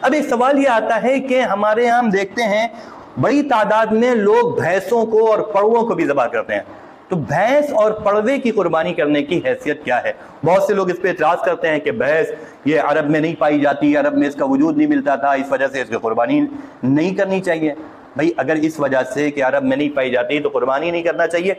اب ایک سوال یہ آتا ہے کہ ہمارے یہاں ہم دیکھتے ہیں بڑی تعداد میں لوگ بھینسوں کو اور پڑووں کو بھی ذبح کرتے ہیں، تو بھینس اور پڑوے کی قربانی کرنے کی حیثیت کیا ہے؟ بہت سے لوگ اس پہ اعتراض کرتے ہیں کہ بھینس یہ عرب میں نہیں پائی جاتی، عرب میں اس کا وجود نہیں ملتا تھا، اس وجہ سے اس کی قربانی نہیں کرنی چاہیے۔ بھائی اگر اس وجہ سے کہ عرب میں نہیں پائی جاتی تو قربانی نہیں کرنا چاہیے،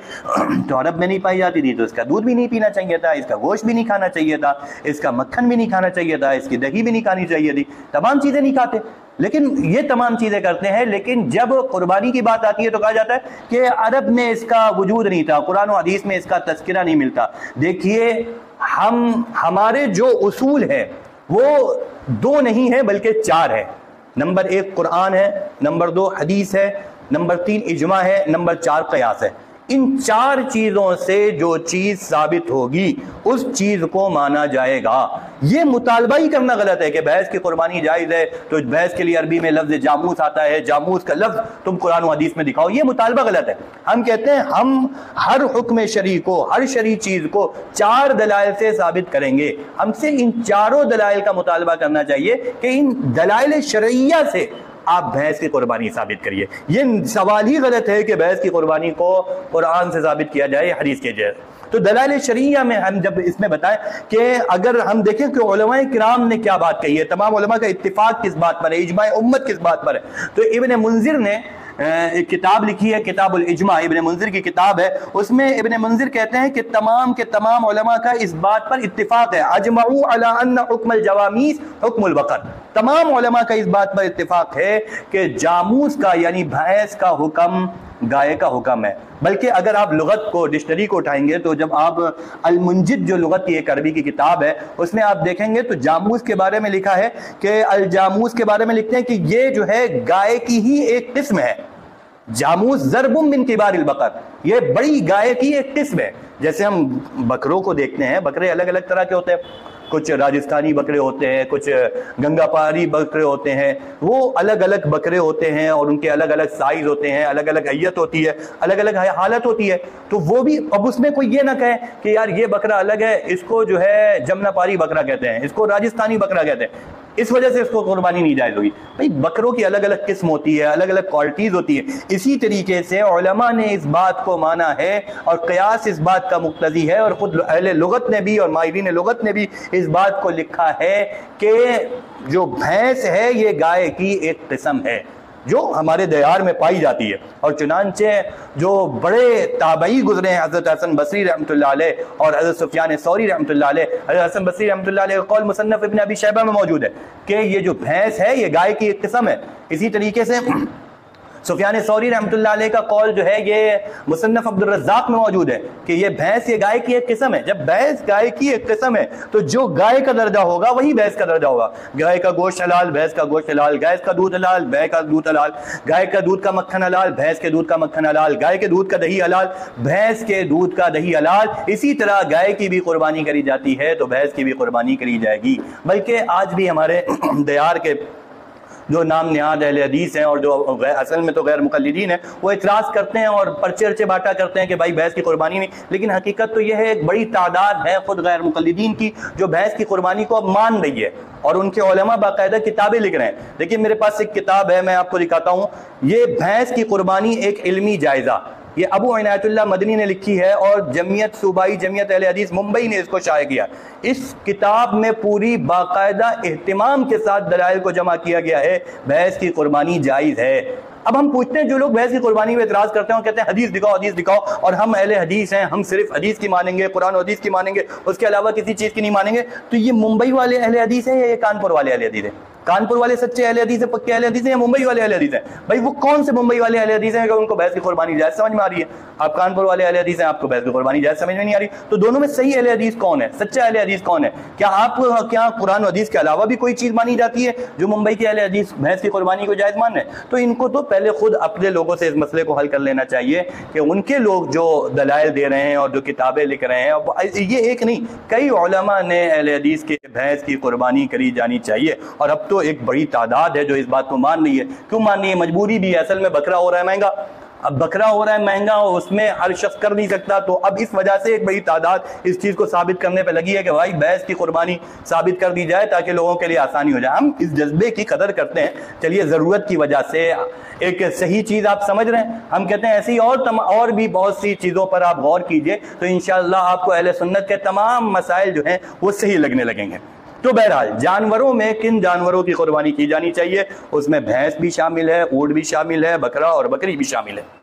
تو عرب میں نہیں پائی جاتی تھی تو اس کا دودھ بھی نہیں پینا چاہیے تھا، اس کا گوشت بھی نہیں کھانا چاہیے تھا، اس کا مکھن بھی نہیں کھانا چاہیے تھا، اس کی دہی بھی نہیں کھانی چاہیے تھی، تمام چیزیں نہیں کھاتے، لیکن یہ تمام چیزیں کرتے ہیں۔ لیکن جب قربانی کی بات آتی ہے تو کہا جاتا ہے کہ عرب میں اس کا وجود نہیں تھا، قرآن و حدیث میں اس کا تذکرہ نہیں ملتا۔ دیکھیے ہمارے جو اصول ہے وہ 2 نہیں ہے بلکہ 4 ہے۔ نمبر 1 قرآن ہے، نمبر 2 حدیث ہے، نمبر 3 اجماع ہے، نمبر 4 قیاس ہے۔ ان 4 چیزوں سے جو چیز ثابت ہوگی اس چیز کو مانا جائے گا۔ یہ مطالبہ ہی کرنا غلط ہے کہ بھینس کی قربانی جائز ہے، تو بھینس کے لیے عربی میں لفظ جاموس آتا ہے، جاموس کا لفظ تم قرآن و حدیث میں دکھاؤ، یہ مطالبہ غلط ہے۔ ہم کہتے ہیں ہم ہر حکم شرعی کو، ہر شرعی چیز کو 4 دلائل سے ثابت کریں گے۔ ہم سے ان 4 دلائل کا مطالبہ کرنا چاہیے کہ ان دلائل شرعیہ سے آپ بھینس کی قربانی ثابت کریے۔ یہ سوال ہی غلط ہے کہ بھینس کی قربانی کو قرآن سے ثابت کیا جائے، حدیث کے جائے۔ تو دلائل شرعیہ میں ہم جب اس میں بتائیں کہ اگر ہم دیکھیں کہ علماء کرام نے کیا بات کہی ہے، تمام علماء کا اتفاق کس بات پر ہے، اجماع امت کس بات پر ہے، تو ابن منذر نے ایک کتاب لکھی ہے، کتاب الاجماع، ابن منذر کی کتاب ہے، اس میں ابن منذر کہتے ہیں کہ تمام کے تمام علماء کا اس بات پر اتفاق ہے، اجمعوا علی ان حکم الجوامیس حکم البقر، تمام علماء کا اس بات پر اتفاق ہے کہ جاموس کا یعنی بھینس کا حکم گائے کا حکم ہے۔ بلکہ اگر آپ لغت کو، ڈکشنری کو اٹھائیں گے تو جب آپ المنجد جو لغت کی ایک عربی کی کتاب ہے اس میں آپ دیکھیں گے تو جاموس کے بارے میں لکھا ہے کہ الجاموس کے بارے میں لکھتے ہیں کہ یہ جو ہے گائے کی ہی ایک قسم ہے۔ جاموس ضرب من کبار البقر، یہ بڑی گائے کی ایک قسم ہے۔ جیسے ہم بکروں کو دیکھتے ہیں، بکرے الگ الگ طرح کے ہوتے ہیں، کچھ راجستھانی بکرے ہوتے ہیں، کچھ گنگا پہاڑی بکرے ہوتے ہیں، وہ الگ الگ بکرے ہوتے ہیں اور ان کے الگ الگ سائز ہوتے ہیں، الگ الگ حیت ہوتی ہے، الگ الگ حالت ہوتی ہے۔ تو وہ بھی اب اس میں کوئی یہ نہ کہے کہ یار یہ بکرا الگ ہے، اس کو جو ہے جمنا پاری بکرا کہتے ہیں، اس کو راجستھانی بکرا کہتے ہیں، اس وجہ سے اس کو قربانی نہیں جائز ہوگی۔ بھائی بکروں کی الگ الگ قسم ہوتی ہے، الگ الگ کوالٹیز ہوتی ہے۔ اسی طریقے سے علماء نے اس بات کو مانا ہے اور قیاس اس بات کا مقتضی ہے، اور خود اہل لغت نے بھی اور ماہرین لغت نے بھی اس بات کو لکھا ہے کہ جو بھینس ہے یہ گائے کی ایک قسم ہے جو ہمارے دیار میں پائی جاتی ہے۔ اور چنانچہ جو بڑے تابعی گزرے ہیں، حضرت حسن بصری رحمۃ اللہ علیہ اور حضرت سفیان ثوری رحمۃ اللہ علیہ، حضرت حسن بصری رحمۃ اللہ علیہ کا قول مصنف ابن ابی شیبہ میں موجود ہے کہ یہ جو بھینس ہے یہ گائے کی ایک قسم ہے۔ اسی طریقے سے سفیان ثوری رحمۃ اللہ علیہ کا قول جو ہے یہ مصنف عبد الرزاق میں موجود ہے کہ یہ بھینس یہ گائے کی ایک قسم ہے۔ جب بھینس گائے کی ایک قسم ہے تو جو گائے کا درجہ ہوگا وہی بھینس کا درجہ ہوگا۔ گائے کا گوشت حلال، بھینس کا گوشت حلال، گائے کا دودھ حلال، بھینس کا دودھ حلال، گائے کا دودھ کا مکھن حلال، بھینس کے دودھ کا مکھن حلال، گائے کے دودھ کا دہی حلال، بھینس کے دودھ کا دہی حلال۔ اسی طرح گائے کی بھی قربانی کری جاتی ہے تو بھینس کی بھی قربانی کری جائے گی۔ بلکہ آج بھی ہمارے دیار کے جو نام نہاد اہل حدیث ہیں اور جو اصل میں تو غیر مقلدین ہیں وہ اعتراض کرتے ہیں اور پرچے ارچے باٹا کرتے ہیں کہ بھائی بھینس کی قربانی نہیں، لیکن حقیقت تو یہ ہے ایک بڑی تعداد ہے خود غیر مقلدین کی جو بھینس کی قربانی کو اب مان رہی ہے، اور ان کے علماء باقاعدہ کتابیں لکھ رہے ہیں۔ دیکھیں میرے پاس ایک کتاب ہے، میں آپ کو دکھاتا ہوں، یہ بھینس کی قربانی ایک علمی جائزہ، یہ ابو عنایت اللہ مدنی نے لکھی ہے اور جمعیت صوبائی جمعیت اہل حدیث ممبئی نے اس کو شائع کیا۔ اس کتاب میں پوری باقاعدہ اہتمام کے ساتھ دلائل کو جمع کیا گیا ہے، بھینس کی قربانی جائز ہے۔ اب ہم پوچھتے ہیں جو لوگ بھینس کی قربانی میں اعتراض کرتے ہیں اور کہتے ہیں حدیث دکھاؤ حدیث دکھاؤ، اور ہم اہل حدیث ہیں، ہم صرف حدیث کی مانیں گے، قرآن و حدیث کی مانیں گے، اس کے علاوہ کسی چیز کی نہیں مانیں گے، تو یہ ممبئی والے اہل حدیث ہیں یا یہ کانپور والے اہل حدیث ہیں؟ کانپور والے سچے اہل حدیث ہیں، پکے اہل حدیث ہیں، یا ممبئی والے اہل حدیث ہیں؟ بھائی وہ کون سے ممبئی والے اہل حدیث ہیں کہ ان کو بھینس کی قربانی جائز سمجھ میں آ رہی ہے؟ آپ کانپور والے اہل حدیث ہیں، آپ کو بھینس کی قربانی جائز سمجھ میں نہیں آ رہی؟ تو دونوں میں صحیح اہل حدیث کون ہے، سچا اہل حدیث کون ہے؟ کیا قرآن و حدیث کے علاوہ بھی کوئی چیز مانی جاتی ہے جو ممبئی کے اہل حدیث بھینس کی قربانی کو جائز مان رہے ہیں؟ تو ان کو تو پہلے خود اپنے لوگوں سے اس مسئلے کو حل کر لینا چاہیے کہ ان کے لوگ جو دلائل دے رہے ہیں اور جو کتابیں لکھ رہے ہیں، یہ ایک نہیں کئی علماء نے اہل حدیث کے بھینس کی قربانی کری جانی چاہیے، اور اب تو ایک بڑی تعداد ہے جو اس بات کو مان رہی ہے۔ کیوں مان رہی ہے؟ مجبوری بھی ہے، اصل میں بکرا ہو رہا ہے مہنگا، اب بکرا ہو رہا ہے مہنگا، اس میں ہر شخص کر نہیں سکتا، تو اب اس وجہ سے ایک بڑی تعداد اس چیز کو ثابت کرنے پہ لگی ہے کہ بھائی بھینس کی قربانی ثابت کر دی جائے تاکہ لوگوں کے لیے آسانی ہو جائے۔ ہم اس جذبے کی قدر کرتے ہیں، چلیے ضرورت کی وجہ سے ایک صحیح چیز آپ سمجھ رہے ہیں، ہم کہتے ہیں ایسی اور بھی بہت سی چیزوں پر آپ غور کیجئے تو انشاءاللہ آپ کو اہل سنت کے تمام مسائل جو ہیں وہ صحیح لگنے لگیں گے۔ تو بہرحال جانوروں میں کن جانوروں کی قربانی کی جانی چاہیے؟ اس میں بھینس بھی شامل ہے، اونٹ بھی شامل ہے، بکرا اور بکری بھی شامل ہے۔